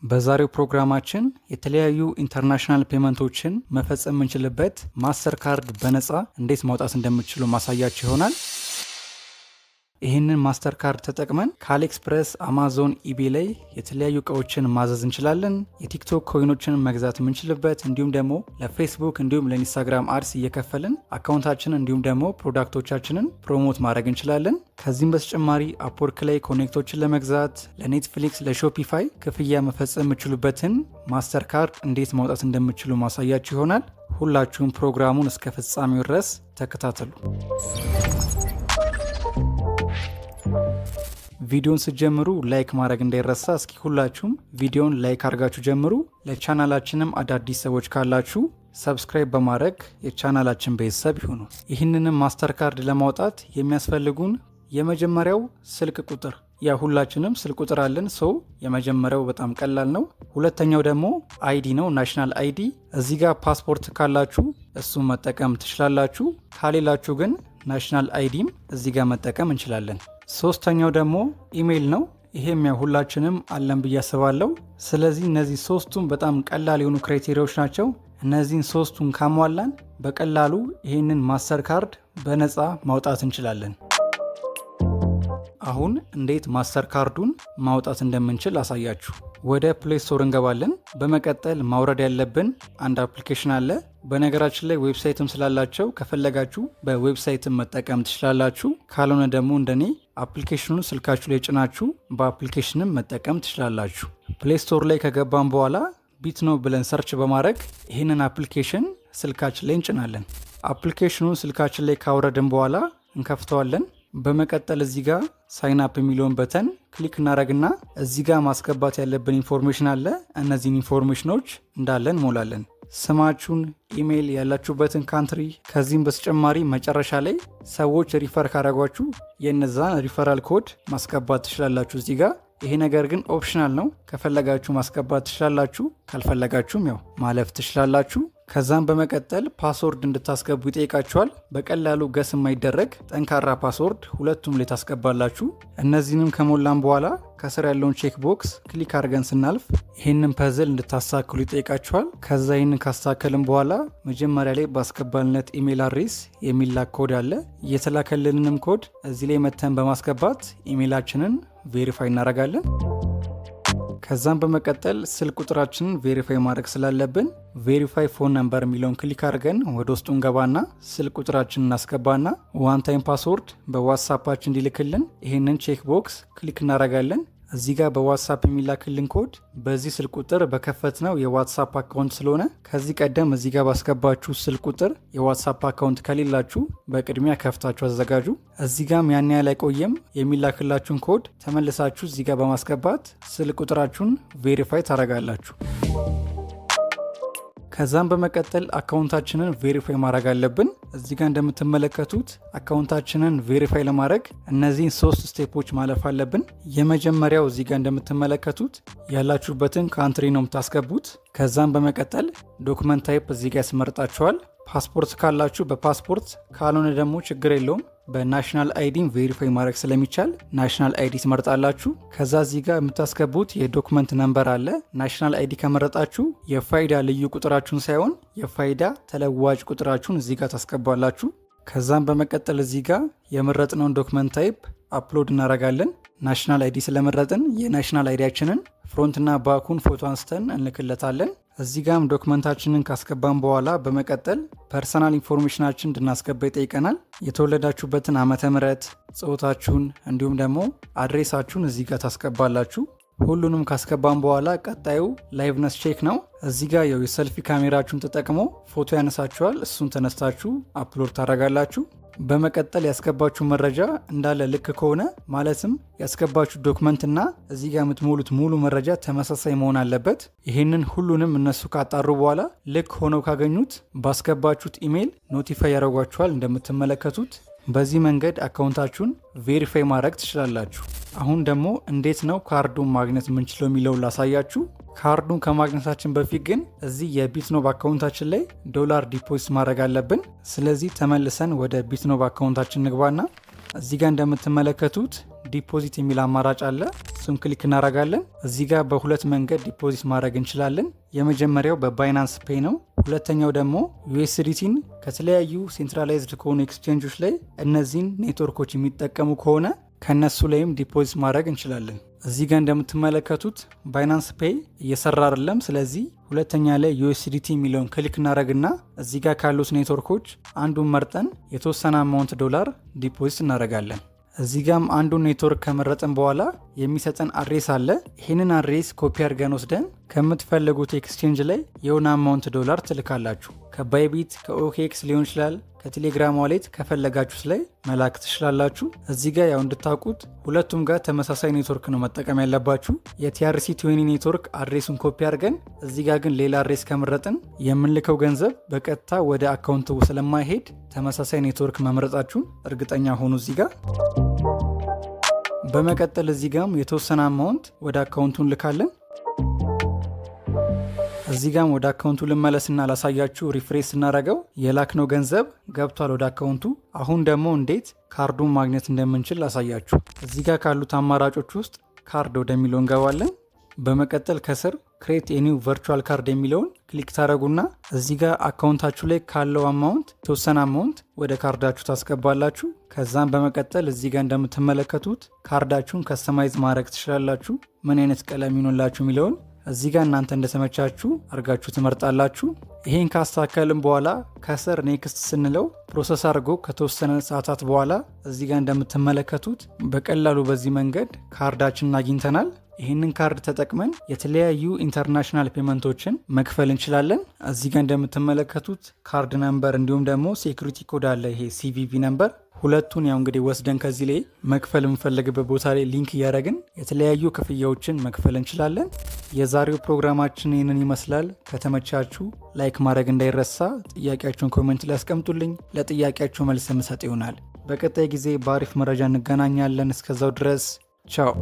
በዛሬው ፕሮግራማችን የተለያዩ ኢንተርናሽናል ፔመንቶችን መፈጸም የምንችልበት ማስተር ካርድ በነፃ እንዴት ማውጣት እንደምትችሉ ማሳያችሁ ይሆናል። ይህንን ማስተር ካርድ ተጠቅመን ከአሊኤክስፕረስ፣ አማዞን፣ ኢቤይ ላይ የተለያዩ እቃዎችን ማዘዝ እንችላለን። የቲክቶክ ኮይኖችን መግዛት የምንችልበት እንዲሁም ደግሞ ለፌስቡክ እንዲሁም ለኢንስታግራም አድስ እየከፈልን አካውንታችንን እንዲሁም ደግሞ ፕሮዳክቶቻችንን ፕሮሞት ማድረግ እንችላለን። ከዚህም በተጨማሪ አፕወርክ ላይ ኮኔክቶችን ለመግዛት ለኔትፍሊክስ፣ ለሾፒፋይ ክፍያ መፈጸም የምችሉበትን ማስተር ካርድ እንዴት ማውጣት እንደምችሉ ማሳያችሁ ይሆናል። ሁላችሁም ፕሮግራሙን እስከ ፍጻሜው ድረስ ተከታተሉ። ቪዲዮን ስትጀምሩ ላይክ ማድረግ እንዳይረሳ። እስኪ ሁላችሁም ቪዲዮን ላይክ አድርጋችሁ ጀምሩ። ለቻናላችንም አዳዲስ ሰዎች ካላችሁ ሰብስክራይብ በማድረግ የቻናላችን ቤተሰብ ይሁኑ። ይህንንም ማስተር ካርድ ለማውጣት የሚያስፈልጉን የመጀመሪያው ስልክ ቁጥር፣ ያ ሁላችንም ስልክ ቁጥር አለን። የመጀመሪያው በጣም ቀላል ነው። ሁለተኛው ደግሞ አይዲ ነው፣ ናሽናል አይዲ። እዚህ ጋር ፓስፖርት ካላችሁ እሱን መጠቀም ትችላላችሁ። ካሌላችሁ ግን ናሽናል አይዲም እዚህ ጋር መጠቀም እንችላለን። ሶስተኛው ደግሞ ኢሜይል ነው። ይሄም ያው ሁላችንም አለን ብዬ አስባለሁ። ስለዚህ እነዚህ ሶስቱም በጣም ቀላል የሆኑ ክራይቴሪያዎች ናቸው። እነዚህን ሶስቱን ካሟላን በቀላሉ ይህንን ማስተር ካርድ በነፃ ማውጣት እንችላለን። አሁን እንዴት ማስተር ካርዱን ማውጣት እንደምንችል አሳያችሁ። ወደ ፕሌይ ስቶር እንገባለን። በመቀጠል ማውረድ ያለብን አንድ አፕሊኬሽን አለ። በነገራችን ላይ ዌብሳይትም ስላላቸው ከፈለጋችሁ በዌብሳይትም መጠቀም ትችላላችሁ። ካልሆነ ደግሞ እንደኔ አፕሊኬሽኑን ስልካችሁ ላይ ጭናችሁ በአፕሊኬሽንም መጠቀም ትችላላችሁ። ፕሌይ ስቶር ላይ ከገባን በኋላ ቢትኖ ብለን ሰርች በማድረግ ይህንን አፕሊኬሽን ስልካችን ላይ እንጭናለን። አፕሊኬሽኑን ስልካችን ላይ ካወረድን በኋላ እንከፍተዋለን። በመቀጠል እዚህ ጋር ሳይን አፕ የሚለውን በተን ክሊክ እናደረግና እዚህ ጋር ማስገባት ያለብን ኢንፎርሜሽን አለ። እነዚህን ኢንፎርሜሽኖች እንዳለን ሞላለን። ስማችሁን፣ ኢሜይል፣ ያላችሁበትን ካንትሪ። ከዚህም በተጨማሪ መጨረሻ ላይ ሰዎች ሪፈር ካረጓችሁ የነዛን ሪፈራል ኮድ ማስገባት ትችላላችሁ እዚህ ጋር። ይሄ ነገር ግን ኦፕሽናል ነው። ከፈለጋችሁ ማስገባት ትችላላችሁ፣ ካልፈለጋችሁም ያው ማለፍ ትችላላችሁ። ከዛም በመቀጠል ፓስወርድ እንድታስገቡ ይጠይቃችኋል። በቀላሉ ገስ የማይደረግ ጠንካራ ፓስወርድ ሁለቱም ላይ ታስገባላችሁ። እነዚህንም ከሞላን በኋላ ከስር ያለውን ቼክ ቦክስ ክሊክ አድርገን ስናልፍ ይህንን ፐዝል እንድታሳክሉ ይጠይቃችኋል። ከዛ ይህንን ካስተካከልን በኋላ መጀመሪያ ላይ ባስገባልነት ኢሜይል አድሬስ የሚላክ ኮድ አለ። እየተላከልንንም ኮድ እዚህ ላይ መተን በማስገባት ኢሜይላችንን ቬሪፋይ እናደርጋለን። ከዛም በመቀጠል ስልክ ቁጥራችንን ቬሪፋይ ማድረግ ስላለብን ቬሪፋይ ፎን ነምበር የሚለውን ክሊክ አድርገን ወደ ውስጡ እንገባና ስልክ ቁጥራችንን እናስገባና ዋን ታይም ፓስወርድ በዋትሳፓችን እንዲልክልን ይህንን ቼክ ቦክስ ክሊክ እናደርጋለን። እዚህ ጋር በዋትሳፕ የሚላክልን ኮድ በዚህ ስልክ ቁጥር በከፈት ነው የዋትሳፕ አካውንት ስለሆነ ከዚህ ቀደም እዚህ ጋር ባስገባችሁ ስልክ ቁጥር የዋትሳፕ አካውንት ከሌላችሁ በቅድሚያ ከፍታችሁ አዘጋጁ። እዚህ ጋም ያን ያህል አይቆየም። የሚላክላችሁን ኮድ ተመልሳችሁ እዚህ ጋር በማስገባት ስልክ ቁጥራችሁን ቬሪፋይ ታደርጋላችሁ። ከዛም በመቀጠል አካውንታችንን ቬሪፋይ ማድረግ አለብን። እዚህ ጋር እንደምትመለከቱት አካውንታችንን ቬሪፋይ ለማድረግ እነዚህን 3 ስቴፖች ማለፍ አለብን። የመጀመሪያው እዚህ ጋር እንደምትመለከቱት ያላችሁበትን ካንትሪ ነው የምታስገቡት። ከዛም በመቀጠል ዶክመንት ታይፕ እዚህ ጋር ያስመርጣችኋል። ፓስፖርት ካላችሁ በፓስፖርት፣ ካልሆነ ደግሞ ችግር የለውም በናሽናል አይዲን ቬሪፋይ ማድረግ ስለሚቻል ናሽናል አይዲ ትመርጣላችሁ። ከዛ እዚህ ጋር የምታስገቡት የዶክመንት ነምበር አለ። ናሽናል አይዲ ከመረጣችሁ የፋይዳ ልዩ ቁጥራችሁን ሳይሆን የፋይዳ ተለዋጭ ቁጥራችሁን እዚህ ጋር ታስገባላችሁ። ከዛም በመቀጠል እዚህ ጋር የመረጥነውን ዶክመንት ታይፕ አፕሎድ እናደርጋለን። ናሽናል አይዲ ስለመረጥን የናሽናል አይዲያችንን ፍሮንትና ባኩን ፎቶ አንስተን እንልክለታለን። እዚህ ጋም ዶክመንታችንን ካስገባን በኋላ በመቀጠል ፐርሰናል ኢንፎርሜሽናችን እንድናስገባ ይጠይቀናል። የተወለዳችሁበትን ዓመተ ምህረት፣ ጾታችሁን እንዲሁም ደግሞ አድሬሳችሁን እዚህ ጋር ታስገባላችሁ። ሁሉንም ካስገባን በኋላ ቀጣዩ ላይቭነስ ቼክ ነው። እዚህ ጋር የሰልፊ ካሜራችሁን ተጠቅሞ ፎቶ ያነሳችኋል። እሱን ተነስታችሁ አፕሎድ ታደርጋላችሁ። በመቀጠል ያስገባችሁ መረጃ እንዳለ ልክ ከሆነ ማለትም ያስገባችሁ ዶክመንትና እዚህ ጋር የምትሞሉት ሙሉ መረጃ ተመሳሳይ መሆን አለበት። ይህንን ሁሉንም እነሱ ካጣሩ በኋላ ልክ ሆነው ካገኙት ባስገባችሁት ኢሜይል ኖቲፋይ ያደርጓችኋል። እንደምትመለከቱት በዚህ መንገድ አካውንታችሁን ቬሪፋይ ማድረግ ትችላላችሁ። አሁን ደግሞ እንዴት ነው ካርዱን ማግኘት የምንችለው የሚለውን ላሳያችሁ። ካርዱን ከማግኘታችን በፊት ግን እዚህ የቢትኖብ አካውንታችን ላይ ዶላር ዲፖዚት ማድረግ አለብን። ስለዚህ ተመልሰን ወደ ቢትኖብ አካውንታችን ንግባና እዚህ ጋር እንደምትመለከቱት ዲፖዚት የሚል አማራጭ አለ። እሱን ክሊክ እናደርጋለን። እዚህ ጋር በሁለት መንገድ ዲፖዚት ማድረግ እንችላለን። የመጀመሪያው በባይናንስ ፔይ ነው። ሁለተኛው ደግሞ ዩኤስዲቲን ከተለያዩ ሴንትራላይዝድ ከሆኑ ኤክስቼንጆች ላይ እነዚህን ኔትወርኮች የሚጠቀሙ ከሆነ ከነሱ ላይም ዲፖዚት ማድረግ እንችላለን። እዚህ ጋር እንደምትመለከቱት ባይናንስ ፔይ እየሰራ አይደለም። ስለዚህ ሁለተኛ ላይ ዩኤስዲቲ የሚለውን ክሊክ እናደረግና እዚህ ጋር ካሉት ኔትወርኮች አንዱን መርጠን የተወሰነ አማውንት ዶላር ዲፖዚት እናደረጋለን። እዚህ ጋም አንዱን ኔትወርክ ከመረጠን በኋላ የሚሰጠን አድሬስ አለ። ይህንን አድሬስ ኮፒ አድርገን ወስደን ከምትፈልጉት ኤክስቼንጅ ላይ የሆነ አማውንት ዶላር ትልካላችሁ። ከባይቢት ከኦኬክስ ሊሆን ይችላል፣ ከቴሌግራም ዋሌት ከፈለጋችሁት ላይ መላክ ትችላላችሁ። እዚህ ጋር ያው እንድታውቁት ሁለቱም ጋር ተመሳሳይ ኔትወርክ ነው መጠቀም ያለባችሁ። የቲአርሲ20 ኔትወርክ አድሬሱን ኮፒ አድርገን እዚህ ጋር ግን ሌላ አድሬስ ከመረጥን የምንልከው ገንዘብ በቀጥታ ወደ አካውንቱ ስለማይሄድ ተመሳሳይ ኔትወርክ መምረጣችሁን እርግጠኛ ሆኑ። እዚህ ጋር በመቀጠል እዚህ ጋም የተወሰነ አማውንት ወደ አካውንቱ እንልካለን። እዚህ ጋም ወደ አካውንቱ ልመለስና ላሳያችሁ። ሪፍሬሽ ስናደርገው የላክነው ገንዘብ ገብቷል ወደ አካውንቱ። አሁን ደግሞ እንዴት ካርዱን ማግኘት እንደምንችል ላሳያችሁ። እዚህ ጋር ካሉት አማራጮች ውስጥ ካርድ ወደሚለው እንገባለን። በመቀጠል ከስር ክሬት ኤኒው ቨርቹዋል ካርድ የሚለውን ክሊክ ታደረጉና እዚህ ጋር አካውንታችሁ ላይ ካለው አማውንት የተወሰነ አማውንት ወደ ካርዳችሁ ታስገባላችሁ። ከዛም በመቀጠል እዚህ ጋር እንደምትመለከቱት ካርዳችሁን ከስተማይዝ ማድረግ ትችላላችሁ። ምን አይነት ቀለም ይሆንላችሁ የሚለውን እዚህ ጋር እናንተ እንደተመቻችሁ አርጋችሁ ትመርጣላችሁ። ይሄን ካስተካከልን በኋላ ከስር ኔክስት ስንለው ፕሮሰስ አድርጎ ከተወሰነ ሰዓታት በኋላ እዚህ ጋር እንደምትመለከቱት በቀላሉ በዚህ መንገድ ካርዳችንን አግኝተናል። ይህንን ካርድ ተጠቅመን የተለያዩ ኢንተርናሽናል ፔመንቶችን መክፈል እንችላለን። እዚህ ጋር እንደምትመለከቱት ካርድ ነምበር እንዲሁም ደግሞ ሴኩሪቲ ኮድ አለ። ይሄ ሲቪቪ ነምበር ሁለቱን ያው እንግዲህ ወስደን ከዚህ ላይ መክፈል የምንፈልግበት ቦታ ላይ ሊንክ እያደረግን የተለያዩ ክፍያዎችን መክፈል እንችላለን። የዛሬው ፕሮግራማችን ይህንን ይመስላል። ከተመቻችሁ ላይክ ማድረግ እንዳይረሳ። ጥያቄያችሁን ኮሜንት ላይ አስቀምጡልኝ። ለጥያቄያችሁ መልስ የምሰጥ ይሆናል። በቀጣይ ጊዜ በአሪፍ መረጃ እንገናኛለን። እስከዛው ድረስ ቻው።